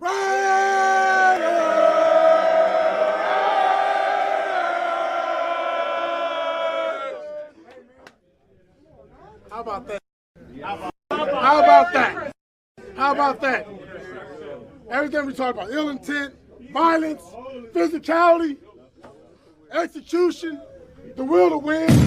How about that? How about that? How about that? Everything we talk about, ill intent, violence, physicality, execution, the will to win.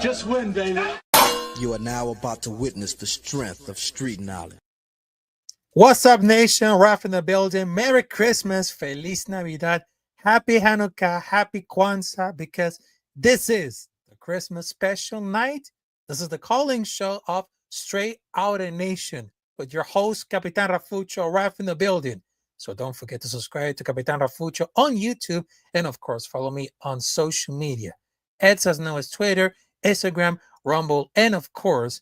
Just win, baby. You are now about to witness the strength of street knowledge. What's up, nation? Ralf in the building. Merry Christmas, Feliz Navidad, Happy Hanukkah, Happy Kwanzaa, because this is the Christmas special night. This is the calling show of Straight Outta Nation with your host, Capitán Rafucho, Ralf in the building. So don't forget to subscribe to Capitán Rafucho on YouTube, and of course, follow me on social media. X as known as Twitter, Instagram, Rumble, and of course,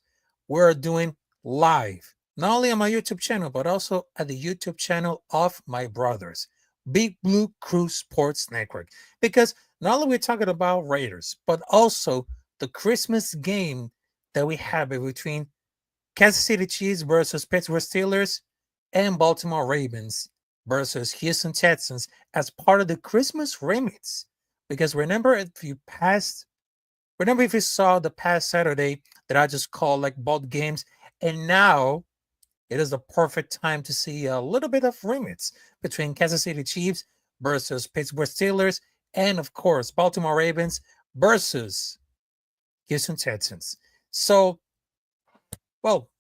we're doing live, not only on my YouTube channel, but also at the YouTube channel of my brothers, Big Blue Crew Sports Network. Because not only we're talking about Raiders, but also the Christmas game that we have between Kansas City Chiefs versus Pittsburgh Steelers and Baltimore Ravens versus Houston Texans as part of the Christmas remix. Because remember if you saw the past Saturday that I just called like both games, and now it is the perfect time to see a little bit of remix between Kansas City Chiefs versus Pittsburgh Steelers, and of course Baltimore Ravens versus Houston Texans. So, well,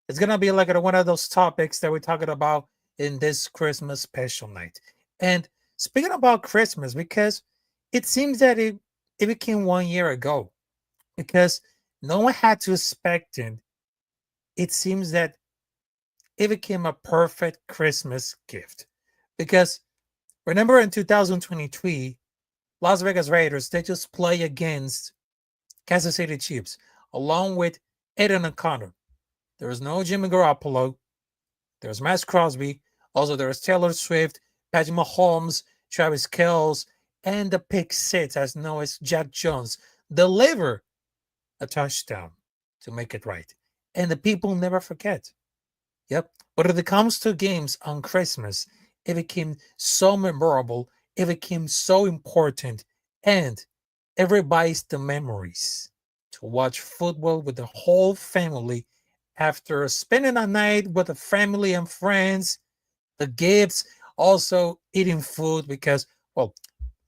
it's gonna be like one of those topics that we're talking about in this Christmas special night. And speaking about Christmas, because it seems that it became 1 year ago, because no one had to expect it. It seems that it became a perfect Christmas gift. Because remember in 2023, Las Vegas Raiders, they just play against Kansas City Chiefs, along with Aiden O'Connor. There was no Jimmy Garoppolo. There was Max Crosby. Also, there was Taylor Swift, Patrick Mahomes, Travis Kelce, and the pick six, as known as Jack Jones, deliver a touchdown to make it right. And the people never forget. Yep. But when it comes to games on Christmas, it became so memorable. It became so important. And everybody's the memories to watch football with the whole family after spending a night with the family and friends, the gifts, also eating food because, well,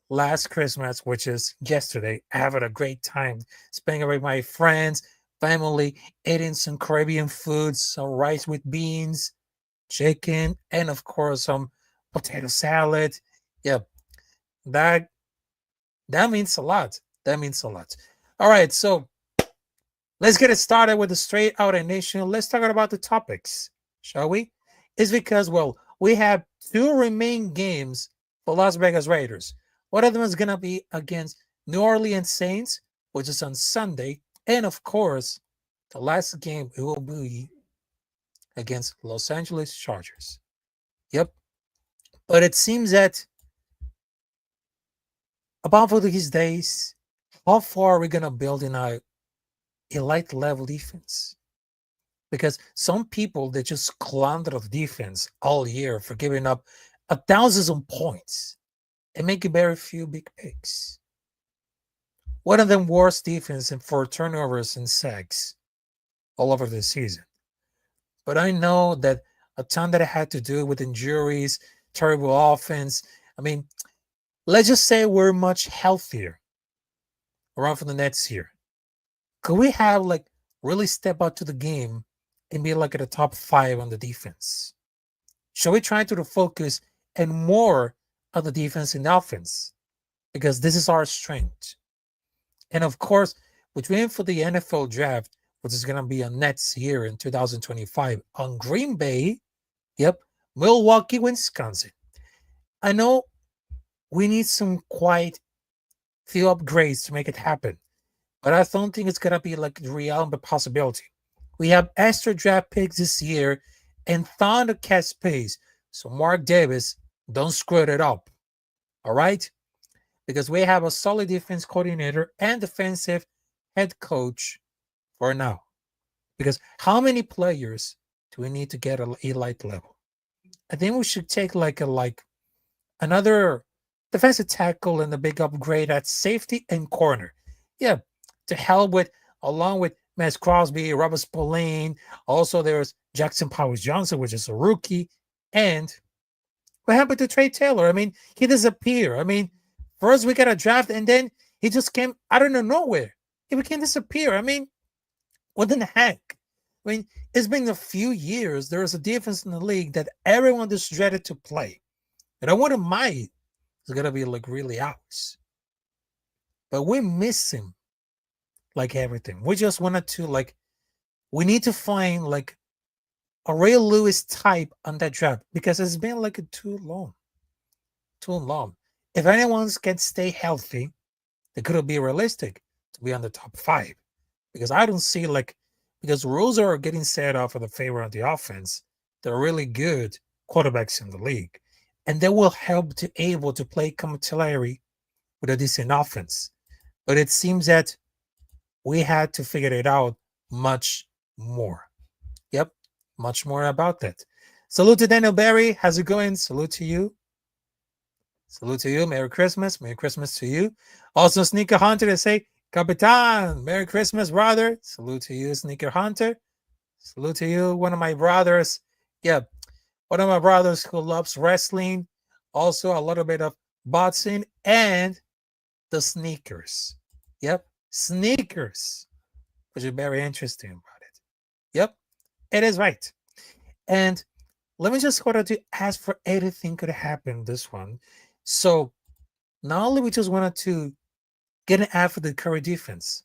last Christmas, which is yesterday, I had a great time spending with my friends, family, eating some Caribbean foods, some rice with beans, chicken, and of course some potato salad. Yeah, that means a lot. That means a lot. All right, so Let's get it started with the Straight Outta Nation. Let's talk about the topics, shall we? It's because, well, we have two remaining games for Las Vegas Raiders. One of them is going to be against New Orleans Saints, which is on Sunday. And of course, the last game it will be against Los Angeles Chargers. Yep. But it seems that about for these days, how far are we going to build in our elite level defense? Because some people, they just clowned of defense all year for giving up 1,000 points and making very few big picks. One of them worst defense and for turnovers and sacks all over the season. But I know that a ton that it had to do with injuries, terrible offense. I mean, let's just say we're much healthier around for the next year. Could we have like really step out to the game and be like at the top 5 on the defense? Shall we try to focus and more on the defense and offense? Because this is our strength. And of course, between for the NFL draft, which is going to be on next year in 2025 on Green Bay, yep, Milwaukee, Wisconsin. I know we need some quite few upgrades to make it happen, but I don't think it's going to be like a real possibility. We have extra draft picks this year and Thundercat space. So Mark Davis, don't screw it up. All right? Because we have a solid defense coordinator and defensive head coach for now. Because how many players do we need to get an elite level? I think we should take like another defensive tackle and a big upgrade at safety and corner. Yeah, to help with along with Max Crosby, Robert Spillane. Also, there's Jackson Powers Johnson, which is a rookie. And what happened to Trey Taylor? I mean, he disappeared. I mean, first we got a draft, and then he just came out of nowhere. He became disappear. I mean, what in the heck? I mean, it's been a few years. There is a defense in the league that everyone is dreaded to play. And I wouldn't mind it's going to be like really ours. But we miss him like everything. We just wanted to like, we need to find like a Ray Lewis type on that draft because it's been like too long. Too long. If anyone can stay healthy, they could be realistic to be on the top 5. Because I don't see like, because rules are getting set up for the favor of the offense. They're really good quarterbacks in the league. And they will help to able to play complementary with a decent offense. But it seems that we had to figure it out much more. Yep, much more about that. Salute to Daniel Barry. How's it going? Salute to you. Salute to you. Merry Christmas. Merry Christmas to you. Also, Sneaker Hunter to say, Capitán, Merry Christmas, brother. Salute to you, Sneaker Hunter. Salute to you, one of my brothers. Yeah, one of my brothers who loves wrestling. Also, a little bit of boxing and the sneakers. Yep, sneakers, which is very interesting about it. Yep, it is right. And let me just go to ask for anything could happen this one. So not only we just wanted to get an ad for the Curry defense,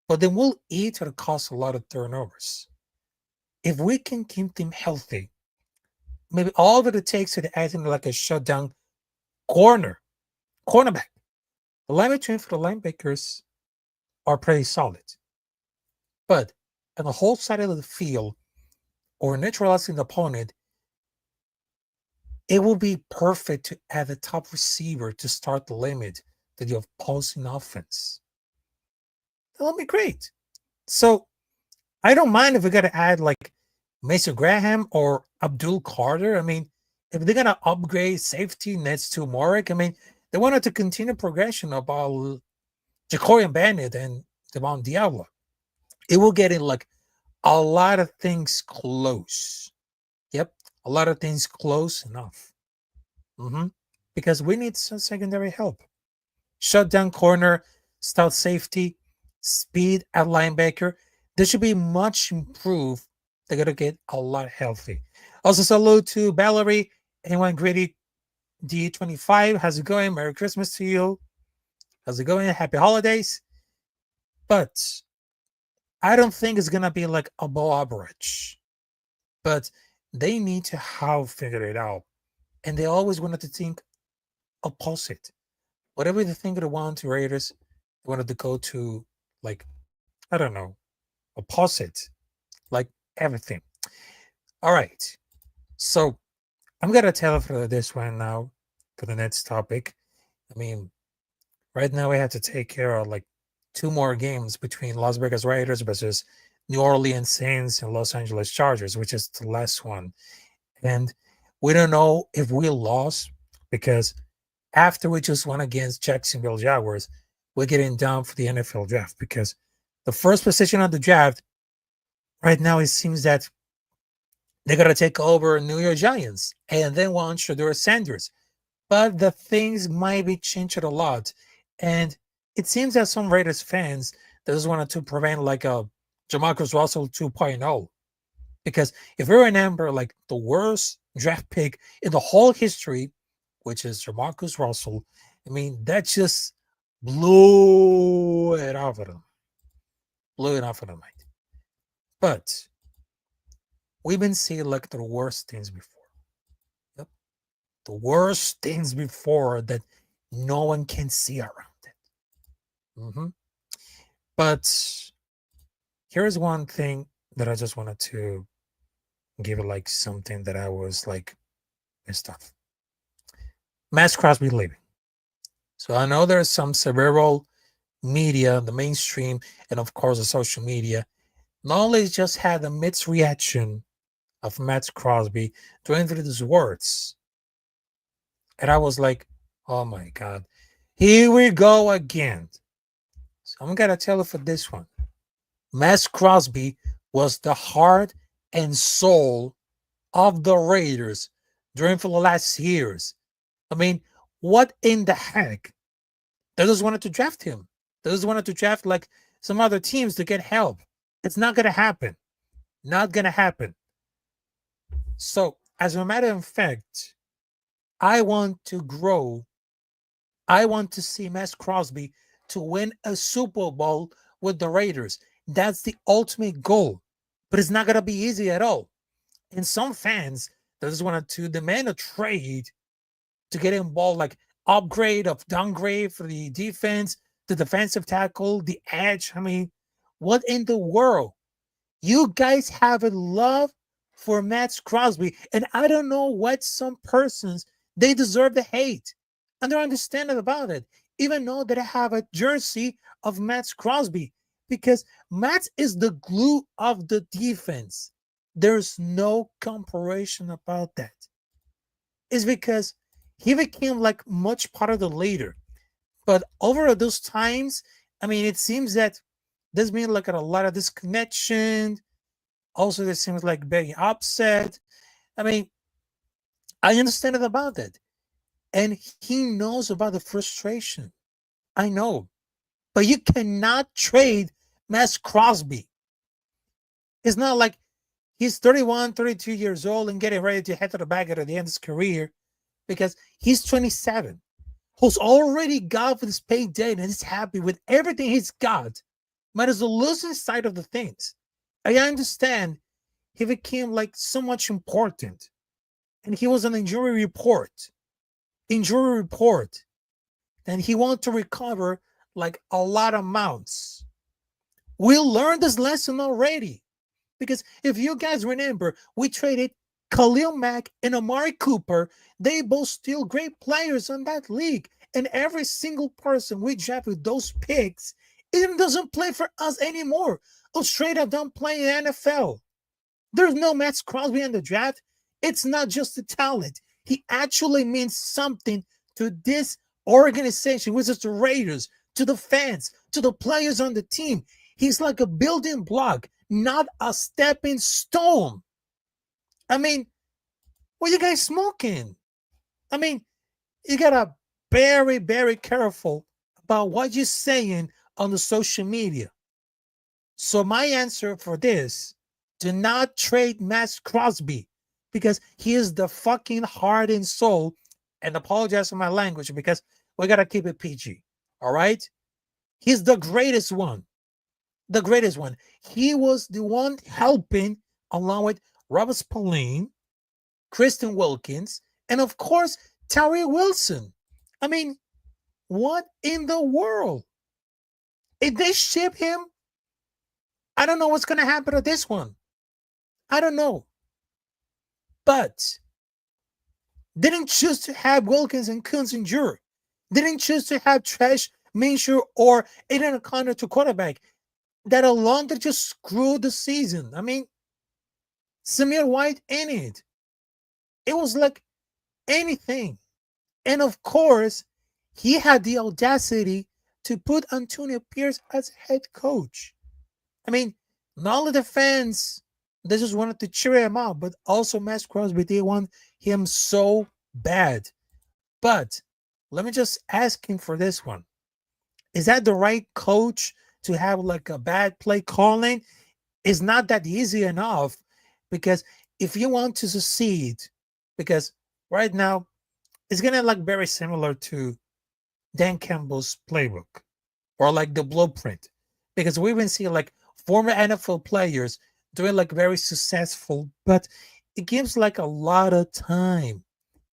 but then we'll eat at a cost a lot of turnovers. If we can keep them healthy, maybe all that it takes to add in like a shutdown cornerback. The line between for the linebackers are pretty solid. But on the whole side of the field or neutralizing the opponent, it will be perfect to add a top receiver to start the limit that you have opposing offense. That'll be great. So I don't mind if we got to add like Mason Graham or Abdul Carter. I mean, if they're going to upgrade safety next to Morik, I mean, they wanted to continue progression about Jacorian Bennett and Devon Diablo. It will get in like a lot of things close. Yep, a lot of things close enough. Because we need some secondary help. Shutdown corner, stout safety, speed at linebacker. They should be much improved. They're going to get a lot healthy. Also, salute to Valerie, anyone gritty D25. How's it going? Merry Christmas to you. How's it going? Happy holidays. But I don't think it's gonna be like above average, but they need to have figured it out, and they always wanted to think opposite. Whatever they think they want to Raiders, they wanted to go to like I don't know, opposite, like everything. All right, so I'm gonna tell for this one now for the next topic. I mean, right now we have to take care of like two more games between Las Vegas Raiders versus New Orleans Saints and Los Angeles Chargers, which is the last one. And we don't know if we lost because after we just won against Jacksonville Jaguars, we're getting down for the NFL draft because the first position on the draft right now it seems that they're gonna take over New York Giants and then want Shedeur Sanders. But the things might be changed a lot. And it seems that some Raiders fans they just wanted to prevent like a Jamarcus Russell 2.0. Because if you remember, like the worst draft pick in the whole history, which is Jamarcus Russell, I mean, that just blew it off of them. Blew it off of them. But we've been seeing like the worst things before. Yep. The worst things before that no one can see around it. But here's one thing that I just wanted to give it like something that I was like messed up. Max Crosby leaving. So I know there's some several media, the mainstream, and of course the social media, not only just had a mixed reaction of Max Crosby doing these words. And I was like, oh my God, here we go again. So I'm gonna tell you for this one. Max Crosby was the heart and soul of the Raiders during for the last years. I mean, what in the heck? They just wanted to draft him. They just wanted to draft like some other teams to get help. It's not gonna happen. Not gonna happen. So, as a matter of fact, I want to grow. I want to see Max Crosby to win a Super Bowl with the Raiders. That's the ultimate goal. But it's not going to be easy at all. And some fans, they just wanted to demand a trade to get involved, like upgrade of downgrade for the defense, the defensive tackle, the edge. I mean, what in the world? You guys have a love for Max Crosby, and I don't know what some persons they deserve to hate, and they're understanding about it. Even though that I have a jersey of Max Crosby, because Max is the glue of the defense. There's no comparison about that. It's because he became like much part of the leader, but over those times, I mean, it seems that there's been like a lot of disconnection. Also, there seems like very upset. I mean, I understand it about that. And he knows about the frustration. I know. But you cannot trade Max Crosby. It's not like he's 31, 32 years old and getting ready to head to the back at the end of his career because he's 27, who's already got his payday and is happy with everything he's got. But it's the losing side of the things. I understand he became like so much important. And he was on injury report. And he wanted to recover like a lot of amounts. We learned this lesson already. Because if you guys remember, we traded Khalil Mack and Amari Cooper. They both still great players in that league. And every single person we draft with those picks even doesn't play for us anymore. Or straight up don't play in the NFL. There's no Max Crosby in the draft. It's not just the talent. He actually means something to this organization, which is the Raiders, to the fans, to the players on the team. He's like a building block, not a stepping stone. I mean, what are you guys smoking? I mean, you gotta very, very careful about what you're saying on the social media. So my answer for this, do not trade Max Crosby because he is the fucking heart and soul. And apologize for my language because we gotta keep it PG. All right? He's the greatest one. the greatest one. He was the one helping, along with Robert Spillane, Kristen Wilkins, and of course, Terry Wilson. I mean, what in the world? If they ship him, I don't know what's going to happen to this one. I don't know. But didn't choose to have Wilkins and Coons and Jure. Didn't choose to have Trash, Minshew, or Aiden O'Connor to quarterback. That alone that just screwed the season. I mean, Samir White in it. It was like anything. And of course, he had the audacity to put Antonio Pierce as head coach. I mean, not only the fans, they just wanted to cheer him out, but also Max Crosby, they want him so bad. But let me just ask him for this one. Is that the right coach to have like a bad play calling? It's not that easy enough, because if you want to succeed, because right now it's gonna like very similar to Dan Campbell's playbook or like the blueprint, because we've been seeing like former NFL players doing like very successful, but it gives like a lot of time.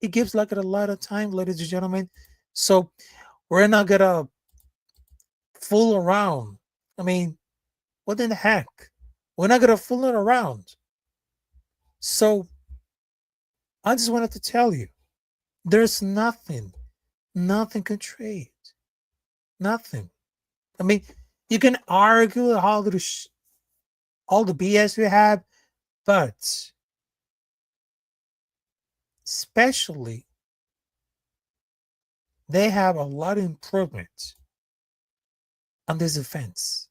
It gives like a lot of time, ladies and gentlemen. So we're not gonna fool around. I mean, what in the heck? We're not gonna fool it around. So I just wanted to tell you, there's nothing can trade. Nothing. I mean, you can argue all the BS we have, but especially they have a lot of improvement on this defense.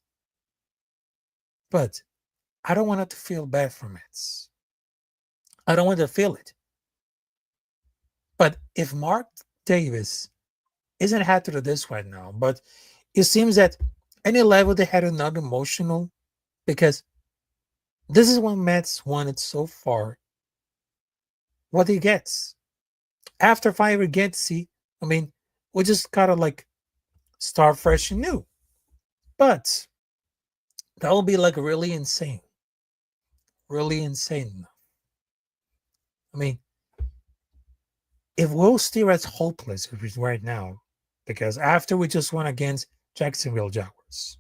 But I don't want it to feel bad from it. I don't want to feel it. But if Mark Davis isn't happy to this right now, but it seems that any level they had not emotional, because this is what Mets wanted so far. What he gets after Fire gets, see, I mean, we just gotta like start fresh and new. But that will be like really insane. Really insane. I mean, if Will Steer's hopeless right now, because after we just won against Jacksonville Jaguars,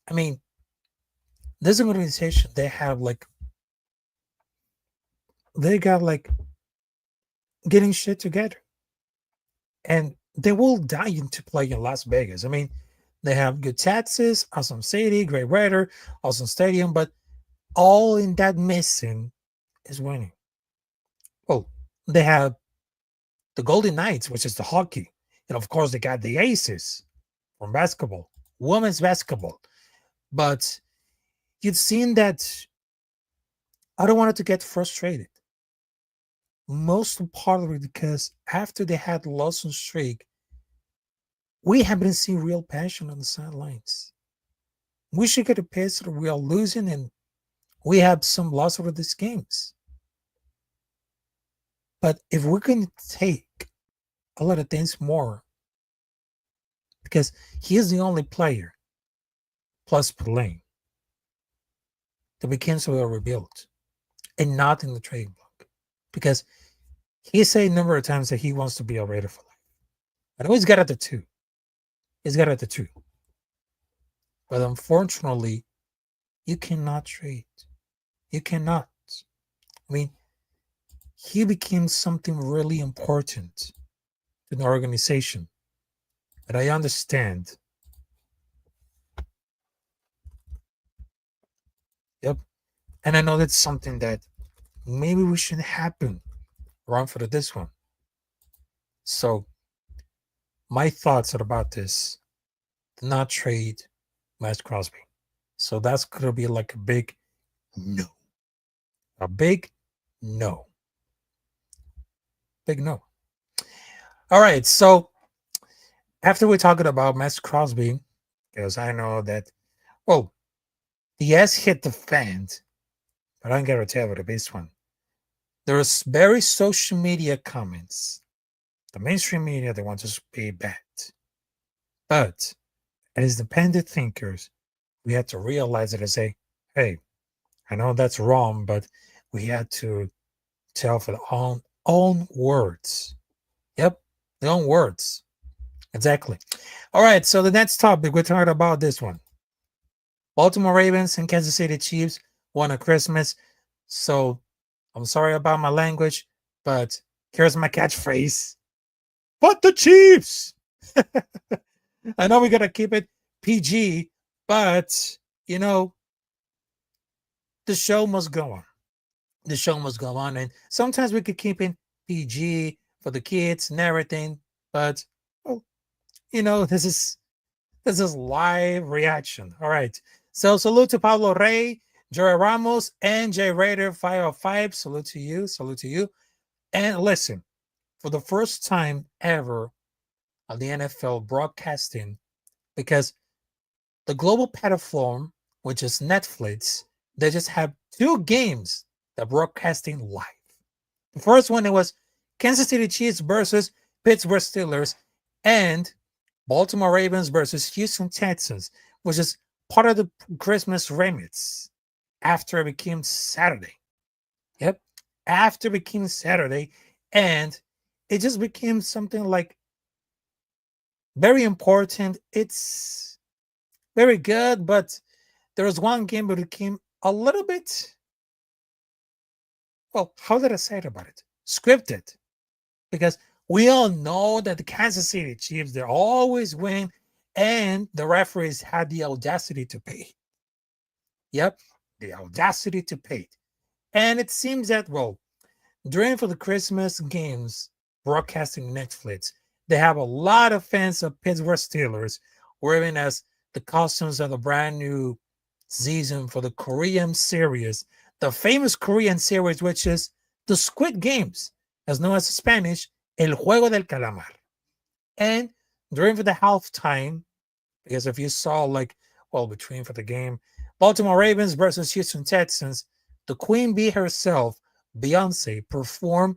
I mean, this organization, they got like getting shit together. And they will die to play in Las Vegas. I mean, they have good taxes, awesome city, great weather, awesome stadium, but all in that missing is winning. Well, they have the Golden Knights, which is the hockey. And of course, they got the Aces from basketball, women's basketball. But you've seen that I don't want it to get frustrated. Most partly because after they had lost on streak, we haven't seen real passion on the sidelines. We should get a pace that we are losing, and we have some loss over these games. But if we're going to take a lot of things more, because he is the only player, plus Spillane, that we can so rebuild, and not in the trade block. Because he said a number of times that he wants to be a Raider for life. I know he's got at the 2. He's got at the 2. But unfortunately, you cannot trade. You cannot. I mean, he became something really important to the organization. And I understand. Yep. And I know that's something that maybe we shouldn't happen around for this one. So my thoughts are about this. Do not trade Max Crosby. So that's going to be like a big no. A big no. Big no. All right. So after we're talking about Max Crosby, because I know that, well, the ass hit the fan, but I'm going to tell you the best one. There's very social media comments. The mainstream media, they want us to be bad. But as independent thinkers, we had to realize it and say, hey, I know that's wrong, but we had to tell for the own words. Yep, the own words. Exactly. All right, so the next topic, we're talking about this one. Baltimore Ravens and Kansas City Chiefs won on Christmas. So I'm sorry about my language, but here's my catchphrase. But the Chiefs. I know we got to keep it PG, but you know, the show must go on. The show must go on. And sometimes we could keep it PG for the kids and everything, but well, you know, this is live reaction. All right. So salute to Pablo Rey, Jerry Ramos, and Jay Raider 505. Salute to you. Salute to you. And listen, for the first time ever on the NFL broadcasting, because the global platform, which is Netflix, they just have two games that broadcasting live. The first one, it was Kansas City Chiefs versus Pittsburgh Steelers, and Baltimore Ravens versus Houston Texans, which is part of the Christmas remix after it became Saturday. Yep. After it became Saturday. And it just became something like very important. It's very good, but there was one game that became a little bit, well, how did I say it about it? Scripted. Because we all know that the Kansas City Chiefs, they always win, and the referees had the audacity to pay. Yep, the audacity to pay. And it seems that, well, during for the Christmas games broadcasting Netflix, they have a lot of fans of Pittsburgh Steelers wearing as the costumes of the brand new season for the Korean series, the famous Korean series, which is the Squid Games, as known as in Spanish, El Juego del Calamar. And during for the halftime, because if you saw like, well, between for the game, Baltimore Ravens versus Houston Texans, the Queen Bee herself, Beyonce, performed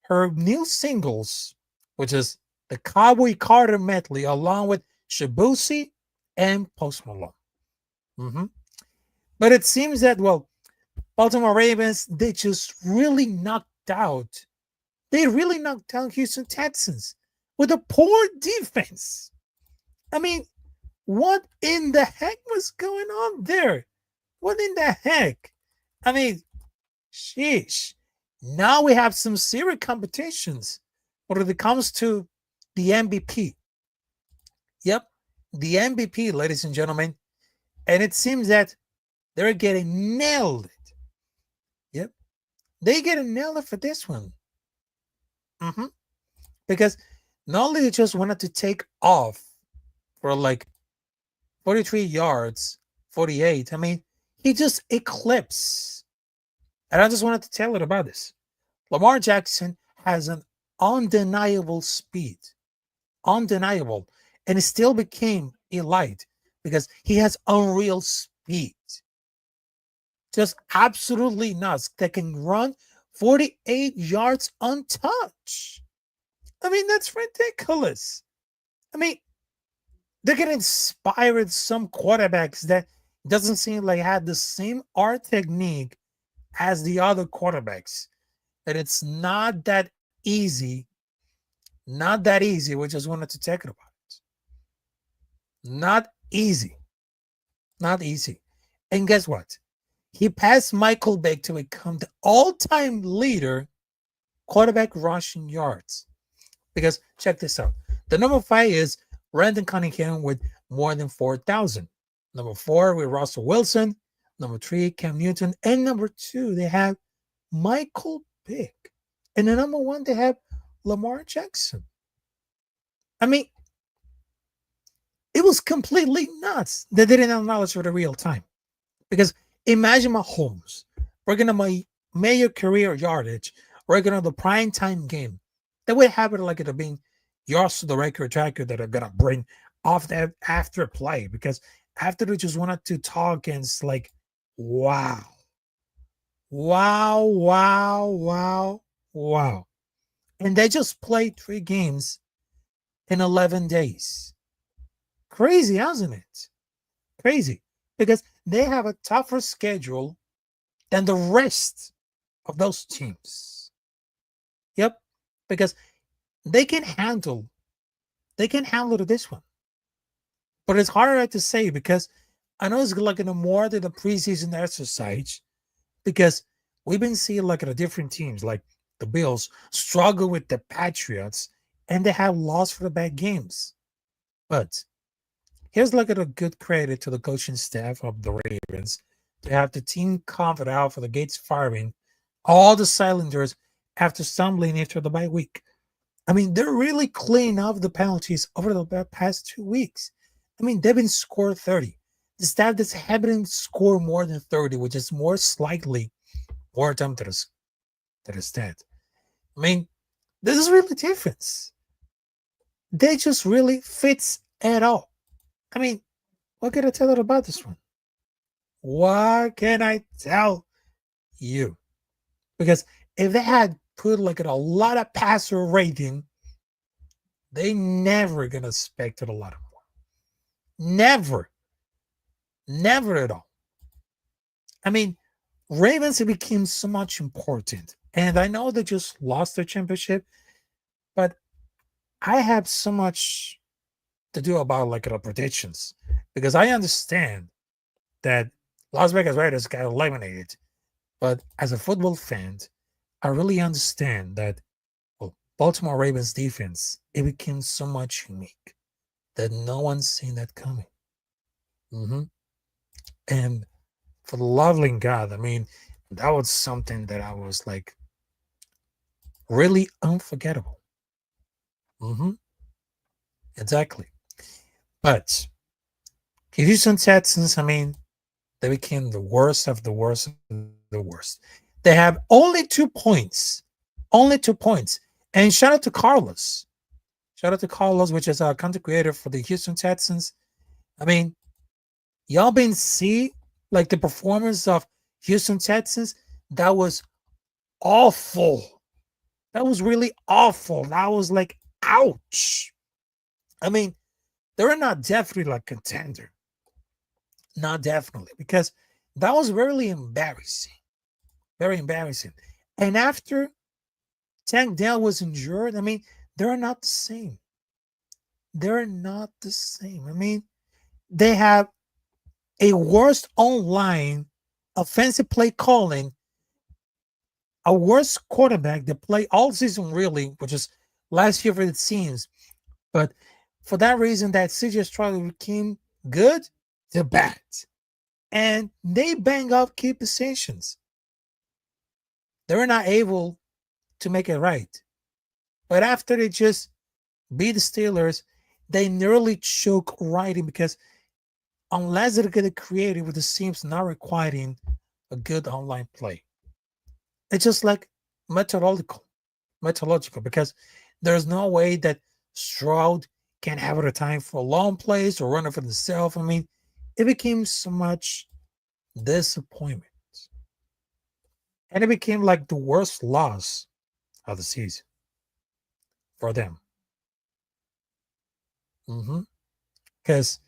her new singles, which is the Cowboy Carter medley, along with Shibusi and Post Malone. But it seems that, well, Baltimore Ravens, they just really knocked out. They really knocked down Houston Texans with a poor defense. I mean, what in the heck was going on there? What in the heck? I mean, sheesh. Now we have some serious competitions when it comes to the MVP. Yep, the MVP, ladies and gentlemen. And it seems that they're getting nailed. Yep, they get nailed for this one. Because not only they just wanted to take off for like 43 yards, 48. I mean, he just eclipsed. And I just wanted to tell it about this. Lamar Jackson has an undeniable speed. Undeniable. And he still became elite because he has unreal speed. Just absolutely nuts. That can run 48 yards untouched. I mean, that's ridiculous. I mean, they're getting inspired some quarterbacks that doesn't seem like had the same art technique as the other quarterbacks. That it's not that easy. Not that easy. We just wanted to talk about it. Not easy. Not easy. And guess what? He passed Michael Vick to become the all-time leader quarterback rushing yards. Because check this out. The number 5 is Brandon Cunningham with more than 4,000. Number 4 with Russell Wilson. Number 3, Cam Newton. And number 2, they have Michael Vick. And the number 1, they have Lamar Jackson. I mean, it was completely nuts. They didn't acknowledge for the real time. Because imagine Mahomes working on my major career yardage, working on the prime time game. That would happen like it being yards to the record tracker that are gonna bring off that after play. Because after they just wanted to talk and it's like, wow. Wow, wow, wow, wow. And they just played 3 games in 11 days. Crazy, isn't it? Crazy. Because they have a tougher schedule than the rest of those teams. Yep. Because they can handle this one. But it's harder to say because I know it's like in a more than a preseason exercise because we've been seeing like in the different teams, like the Bills struggle with the Patriots and they have lost for the bad games. But here's like a good credit to the coaching staff of the Ravens to have the team confident out for the gates firing all the cylinders after stumbling after the bye week. I mean, they're really cleaning up the penalties over the past 2 weeks. I mean, they've been scored 30. The staff that's haven't scored more than 30, which is more slightly more attempt to the stat. I mean, this is really difference. They just really fits at all. I mean, what can I tell you about this one? What can I tell you? Because if they had put like a lot of passer rating, they never gonna expect it a lot more. Never. Never at all. I mean, Ravens became so much important. And I know they just lost their championship, but I have so much to do about like the predictions because I understand that Las Vegas Raiders got eliminated. But as a football fan, I really understand that Baltimore Ravens defense, it became so much unique that no one's seen that coming. And for the loving God, I mean, that was something that I was like really unforgettable. Exactly. But Houston Texans, I mean, they became the worst of the worst of the worst. They have only 2 points. Only 2 points. And shout out to Carlos. Shout out to Carlos, which is our content creator for the Houston Texans. I mean, y'all been see like the performance of Houston Texans? That was awful. That was really awful. That was like, ouch. I mean, they're not definitely like contender. Not definitely. Because that was really embarrassing. Very embarrassing. And after Tank Dell was injured, I mean, they're not the same. They're not the same. I mean, they have a worst online offensive play calling, a worse quarterback that played all season really, which is last year for the teams. But for that reason, that CJ Stroud became good to bad. And they bang up key positions. They were not able to make it right. But after they just beat the Steelers, they nearly choke writing because unless they're going to create it with the teams not requiring a good online play. It's just like methodological because there's no way that Stroud can have the time for long plays or run it for himself. I mean, it became so much disappointment. And it became like the worst loss of the season for them. Because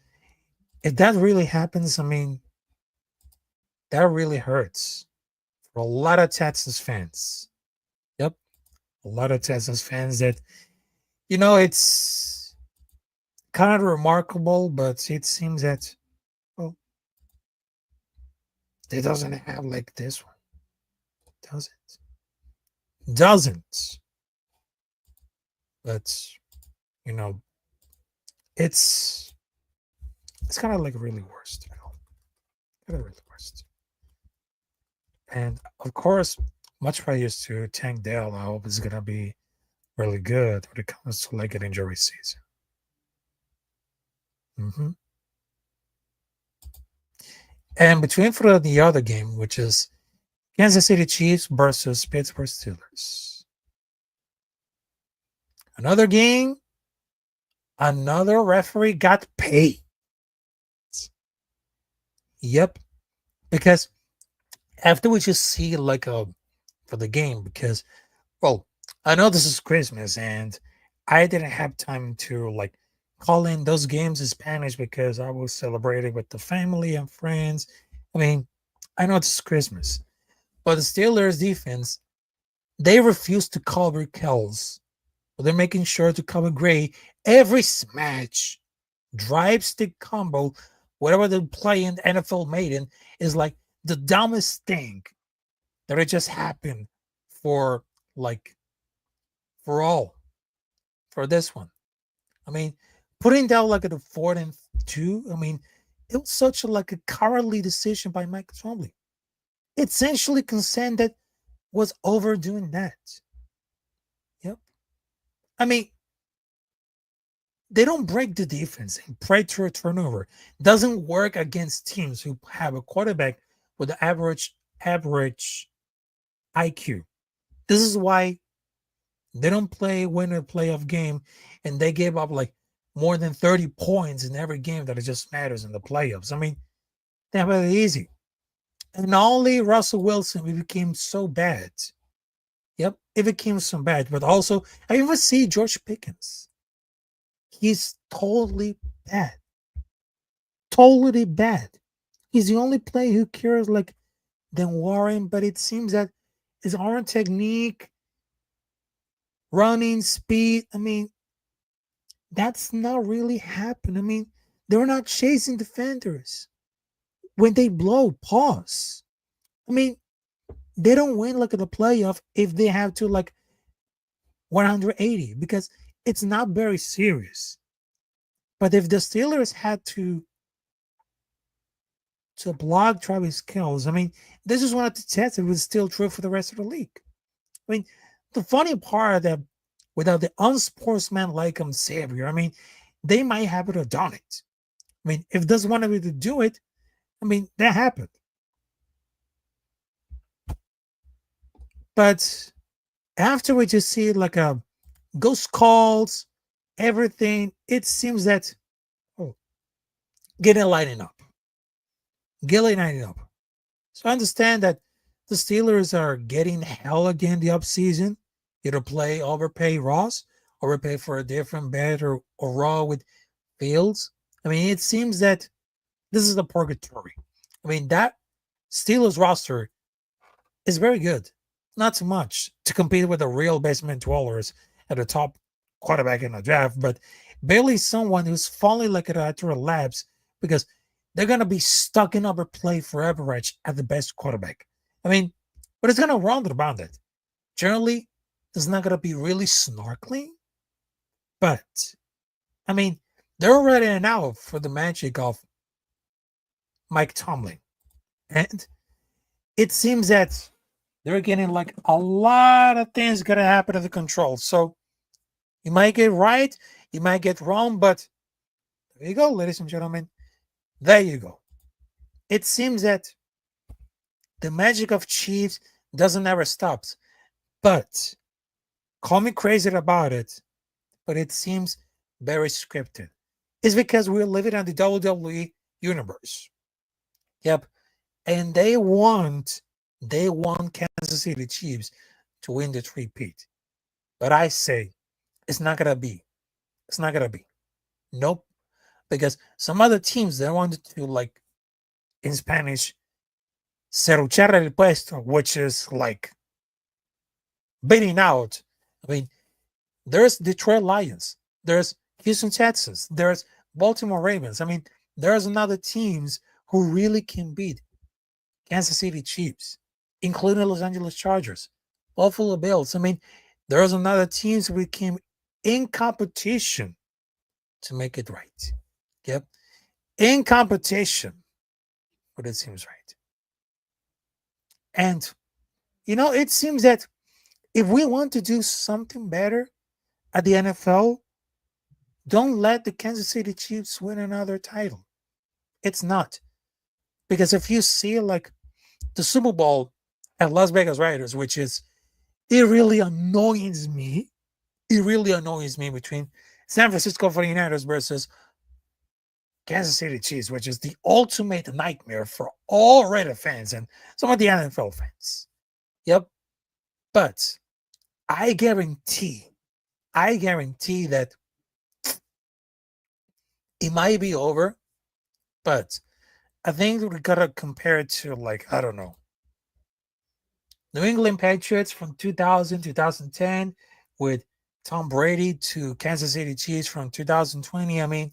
if that really happens, I mean, that really hurts for a lot of Texans fans. Yep. A lot of Texans fans that, it's kind of remarkable, but it seems that, well, it doesn't have like this one. Doesn't. But, it's kind of like really worst, kind of really worst. And of course, much praise to Tank Dell. I hope it's gonna be really good when it comes to like an injury season. And between for the other game, which is Kansas City Chiefs versus Pittsburgh Steelers. Another game, another referee got paid. Yep. Because after we just see like for the game, because, well, I know this is Christmas and I didn't have time to like calling those games in Spanish because I was celebrating with the family and friends. I mean, I know it's Christmas, but the Steelers defense, they refuse to cover kills. But they're making sure to cover gray every smash, drive stick combo, whatever they play in the NFL Maiden is like the dumbest thing that it just happened for like for this one. I mean, putting down like at a 4-2. I mean, it was such a like a cowardly decision by Mike Tomlin. Essentially, consent that was overdoing that. Yep. I mean, they don't break the defense and pray to a turnover. Doesn't work against teams who have a quarterback with an average IQ. This is why they don't win a playoff game, and they gave up like more than 30 points in every game that it just matters in the playoffs. I mean, they have it easy. And only Russell Wilson, it became so bad. Yep, it became so bad. But also, I even see George Pickens. He's totally bad. Totally bad. He's the only player who cares like than Warren, but it seems that his arm technique, running speed, I mean, that's not really happening. I mean, they're not chasing defenders. When they blow, pause. I mean, they don't win like at the playoff if they have to like 180 because it's not very serious. But if the Steelers had to block Travis Kelce, I mean, they just wanted to test it was still true for the rest of the league. I mean, the funny part that without the unsportsmanlike savior, I mean, they might have it or done it. I mean, if does wanted to do it, I mean, that happened. But after we just see like a ghost calls, everything, it seems that getting lighting up. So I understand that the Steelers are getting hell again the upseason. Either overpay Ross, overpay for a different bet or Raw with Fields. I mean, it seems that this is the purgatory. I mean, that Steelers roster is very good. Not so much to compete with the real basement dwellers at the top quarterback in the draft, but barely someone who's falling like it after a lapse because they're going to be stuck in overplay forever at the best quarterback. I mean, but it's going to round about it. Generally, it's not going to be really snorkeling, but I mean, they're already now for the magic of Mike Tomlin. And it seems that they're getting like a lot of things going to happen to the control. So you might get right, you might get wrong, but there you go, ladies and gentlemen. There you go. It seems that the magic of Chiefs doesn't ever stop. But call me crazy about it, but it seems very scripted. It's because we're living on the WWE universe. Yep. And they want Kansas City Chiefs to win the three-peat. But I say it's not gonna be. It's not gonna be. Nope. Because some other teams they wanted to like in Spanish serruchar el puesto, which is like beating out. I mean, there's Detroit Lions, there's Houston Texans, there's Baltimore Ravens. I mean, there's another teams who really can beat Kansas City Chiefs, including Los Angeles Chargers, Buffalo Bills. I mean, there's another teams who came in competition to make it right. Yep. In competition, but it seems right. And, it seems that if we want to do something better at the NFL, don't let the Kansas City Chiefs win another title. It's not. Because if you see like the Super Bowl at Las Vegas Raiders, which is, it really annoys me. It really annoys me between San Francisco 49ers versus Kansas City Chiefs, which is the ultimate nightmare for all Raider fans and some of the NFL fans. Yep. But I guarantee that It might be over, but I think we gotta compare it to, like, I don't know, New England Patriots from 2000, 2010 with Tom Brady to Kansas City Chiefs from 2020. I mean,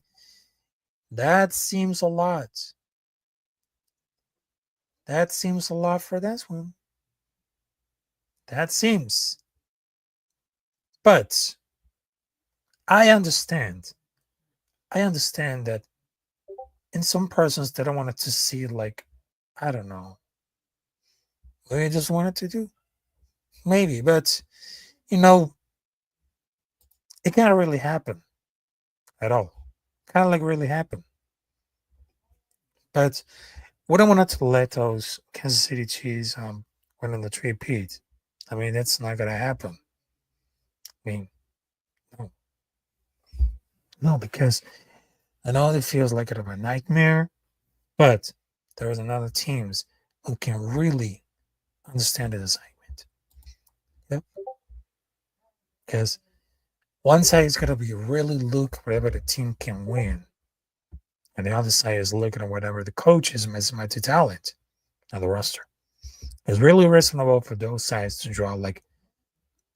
that seems a lot. That seems a lot for this one. That seems. But I understand. I understand that in some persons they don't want it to see, like, I don't know. They just wanted to do. Maybe, but you know, it can't really happen at all. Can't like really happen. But we don't want to let those Kansas City Chiefs win in the three-peat. I mean, that's not gonna happen. I mean, no, no, because I know it feels like a nightmare, but there's another teams who can really understand the assignment. Yep. Because one side is gonna be really look whatever the team can win, and the other side is looking at whatever the coach is missing to talent on the roster. It's really reasonable for those sides to draw like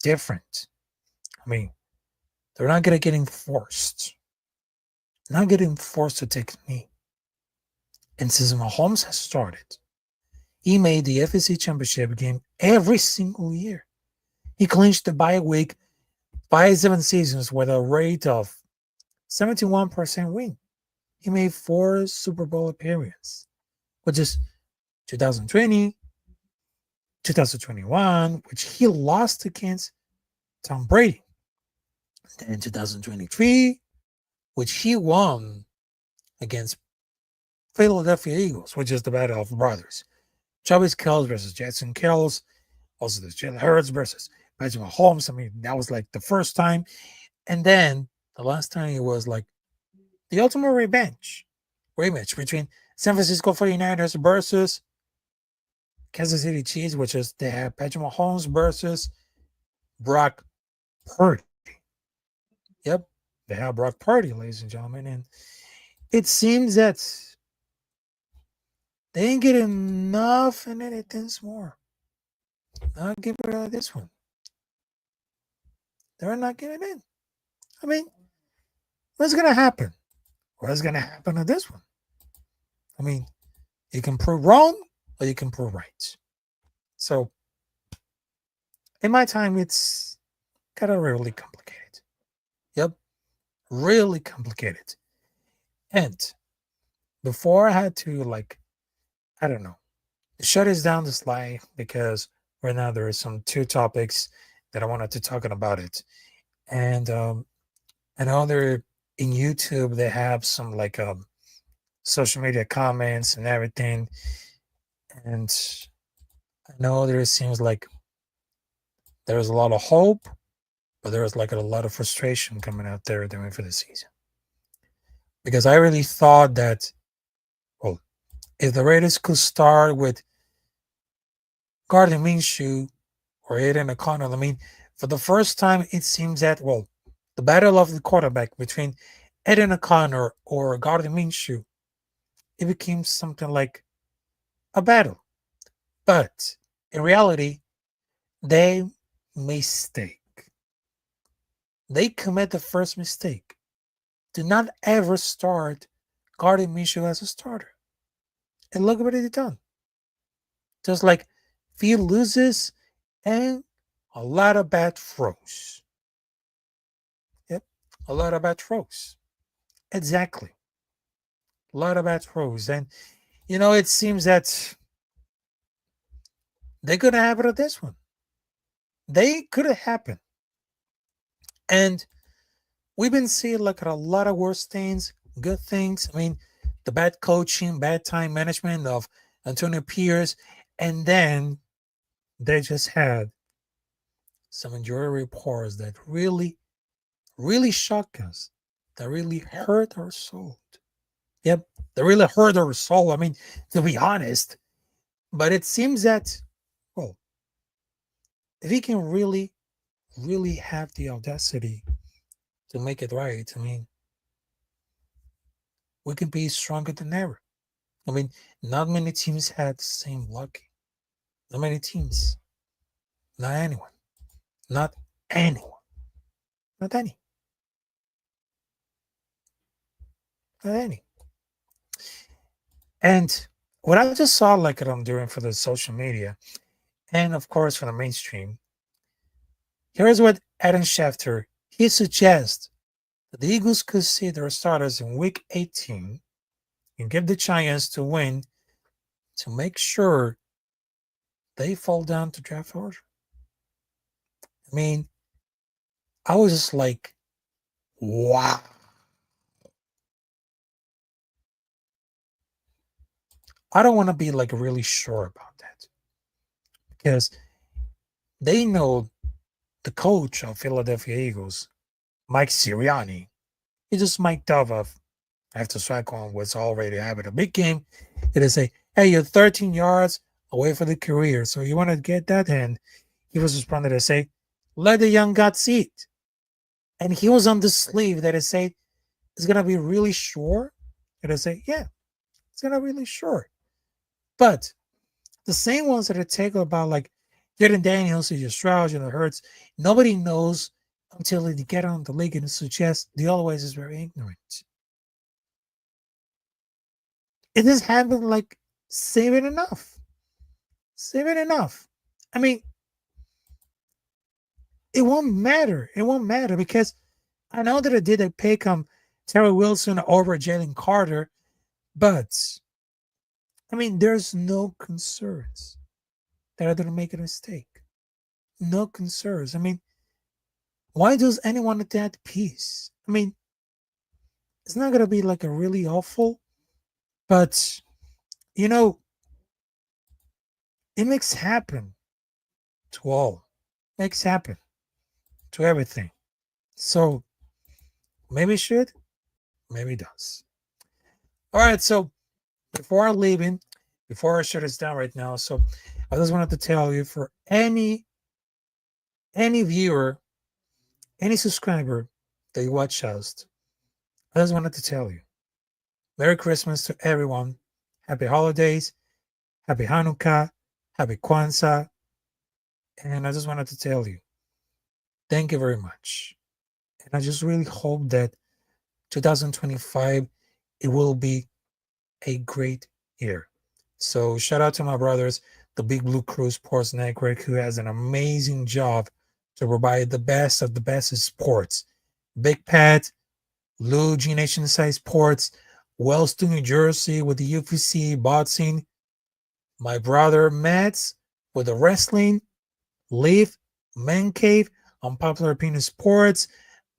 different. I mean, they're not gonna getting forced. Not getting forced to take a knee. And since Mahomes has started, he made the FSC championship game every single year. He clinched the bye week by 7 seasons with a rate of 71% win. He made 4 Super Bowl appearances, which is 2020, 2021, which he lost against Tom Brady. Then in 2023, which he won against Philadelphia Eagles, which is the battle of brothers. Travis Kelce versus Jackson Kelce, also the Jalen Hurts versus Patrick Mahomes. I mean, that was like the first time. And then the last time it was like the ultimate rematch between San Francisco 49ers versus Kansas City Chiefs, which is they have Patrick Mahomes versus Brock Purdy. Yep, they have Brock Purdy, ladies and gentlemen. And it seems that they ain't get enough and anything more. Not give it this one. They're not getting in. I mean, what's gonna happen? What's gonna happen to this one? I mean, you can prove wrong or you can prove right. So, in my time, it's kind of really complicated. Yep, really complicated. And before I had to like, I don't know, shut this down the slide because right now there are some 2 topics that I wanted to talk about it. And I know they're in YouTube, they have some like social media comments and everything. And I know there seems like there's a lot of hope, but there's like a lot of frustration coming out there during for the season. Because I really thought that, well, if the Raiders could start with Gardner Minshew or Aiden O'Connell, I mean, for the first time, it seems that, well, the battle of the quarterback between Aiden O'Connell or Gardner Minshew, it became something like a battle. But in reality, they mistake. They commit the first mistake. Do not ever start Gardner Minshew as a starter. And look what it done. Just like few loses and a lot of bad throws. Yep, a lot of bad throws. Exactly. A lot of bad throws. And, it seems that they could have happened to this one. They could have happened. And we've been seeing like a lot of worse things, good things. I mean, the bad coaching, bad time management of Antonio Pierce. And then they just had some injury reports that really, really shocked us, that really hurt our soul. Yep, that really hurt our soul. I mean, to be honest, but it seems that, well, if he can really, really have the audacity to make it right, I mean, we can be stronger than ever. I mean, not many teams had the same luck. Not many teams. Not anyone. Not anyone. Not any. Not any. And what I just saw, like I'm doing for the social media, and of course for the mainstream, here's what Adam Schefter, he suggests that the Eagles could see their starters in week 18 and give the Giants to win to make sure they fall down to draft order. I mean, I was just like, wow. I don't want to be like really sure about that because they know the coach of Philadelphia Eagles, Mike Sirianni, he just mic'd up after Saquon was already having a big game. It is say, hey, you're 13 yards away from the career. So you want to get that? And he was responding to say, let the young God see it. And he was on the sleeve that it say, it's going to be really short. And I say, yeah, it's going to be really short. But the same ones that are taken about like Jaden Daniels, your Stroud, and the Hurts, nobody knows until they get on the league and suggest the always is very ignorant. It has happened like save it enough. Save it enough. I mean, it won't matter. It won't matter because I know that I did a pick on Terry Wilson over Jalen Carter, but I mean, there's no concerns that I didn't make a mistake. No concerns. I mean, why does anyone at that piece? I mean, it's not gonna be like a really awful, but you know, it makes happen to all. Makes happen to everything. So maybe it should, maybe it does. All right, so before I shut this down right now, so I just wanted to tell you for any viewer, any subscriber that you watch us, I just wanted to tell you, Merry Christmas to everyone. Happy holidays, Happy Hanukkah, Happy Kwanzaa, and I just wanted to tell you, thank you very much. And I just really hope that 2025, it will be a great year. So shout out to my brothers, the Big Blue Crew Sports Network, who has an amazing job to provide the best of the best in sports. Big Pat, Lou G Nation Side Sports, Wellston, New Jersey with the UFC boxing. My brother Matt's with the wrestling. Leaf, Man Cave, Unpopular Opinion Sports.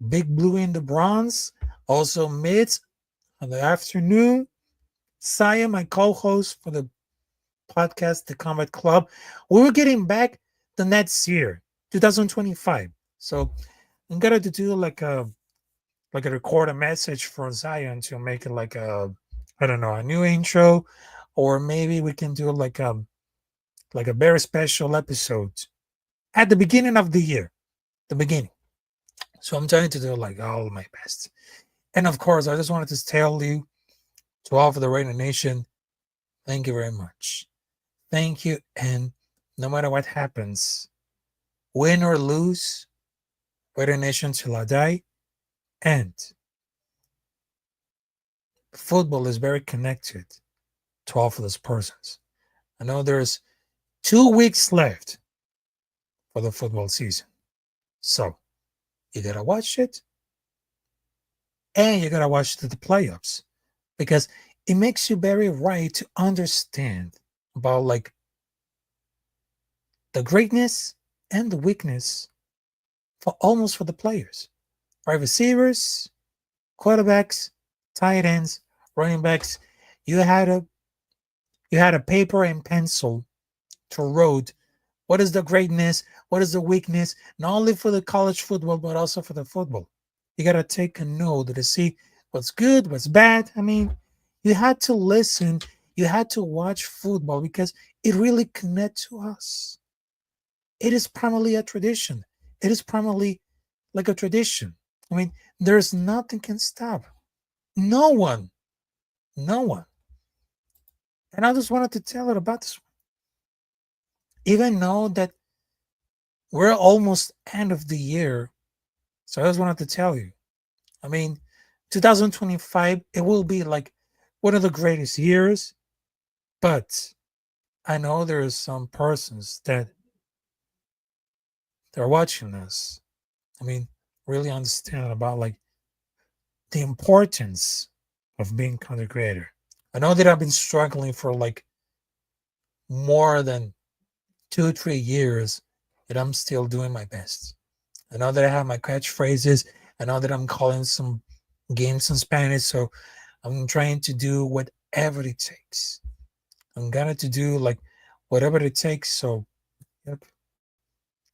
Big Blue in the Bronze. Also Mids on the afternoon. Saya, my co-host for the podcast, The Combat Club. We were getting back the next year, 2025. So I'm gonna do like a record a message for Zion to make it like a, I don't know, a new intro, or maybe we can do like a very special episode at the beginning of the year, the beginning. So I'm trying to do like all my best. And of course, I just wanted to tell you, to all for the Radio Nation, thank you very much. Thank you. And no matter what happens, win or lose, Radio Nation till I die. And football is very connected to all of those persons. I know there's 2 weeks left for the football season. So you gotta watch it. And you gotta watch the playoffs. Because it makes you very right to understand about like the greatness and the weakness for the players. Right, receivers, quarterbacks, tight ends, running backs. You had a paper and pencil to write what is the greatness, what is the weakness, not only for the college football, but also for the football. You gotta take a note to see what's good, what's bad. I mean, you had to listen, you had to watch football because it really connects to us. It is primarily a tradition. It is primarily like a tradition. I mean, there's nothing can stop. No one No one. And I just wanted to tell her about this one. Even though that we're almost end of the year, so I just wanted to tell you. I mean, 2025, it will be like one of the greatest years, but I know there's some persons that they're watching us. I mean, really understand about like the importance of being content creator. I know that I've been struggling for like more than 2 3 years, and I'm still doing my best. I know that I have my catchphrases. I know that I'm calling some games in Spanish, so I'm trying to do whatever it takes. I'm gonna to do like whatever it takes. So, yep.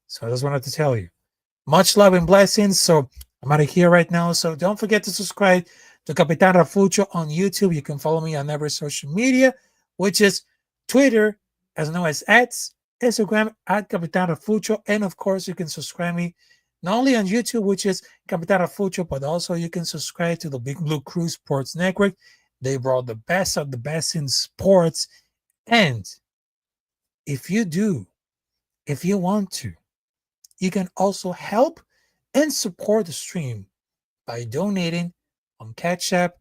So I just wanted to tell you, much love and blessings. So I'm out of here right now. So don't forget to subscribe to Capitán Rafucho on YouTube. You can follow me on every social media, which is Twitter, as known as @, Instagram @Capitán Rafucho, and of course you can subscribe me not only on YouTube, which is Capitán Rafucho, but also you can subscribe to the Big Blue Crew Sports Network. They brought the best of the best in sports. And if you do, if you want to, you can also help and support the stream by donating on Cash App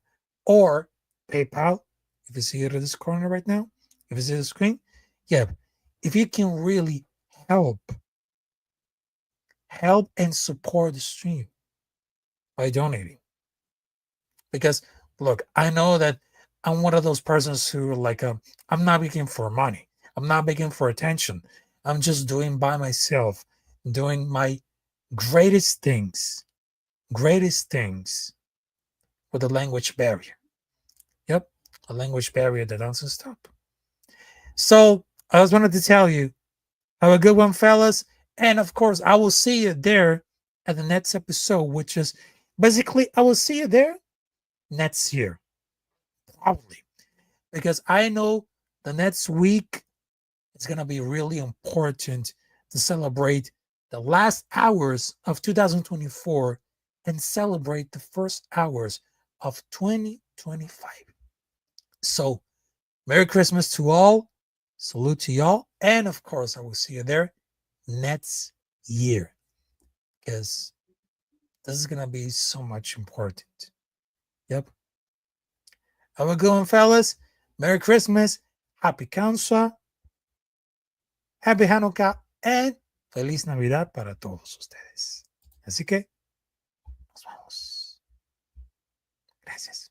or PayPal. If you see it in this corner right now, if you see the screen, yeah. If you can really help and support the stream by donating. Because look, I know that I'm one of those persons who like I'm not begging for money. I'm not begging for attention. I'm just doing by myself, doing my greatest things with a language barrier. Yep, a language barrier that doesn't stop. So I just wanted to tell you, have a good one, fellas. And of course, I will see you there at the next episode, which is basically, I will see you there next year, probably. Because I know the next week is going to be really important to celebrate the last hours of 2024 and celebrate the first hours of 2025. So, Merry Christmas to all. Salute to y'all. And of course, I will see you there next year because this is going to be so much important. Yep. Have a good one, fellas. Merry Christmas. Happy Kwanzaa. Happy Hanukkah. And Feliz Navidad para todos ustedes. Así que, nos vamos. Gracias.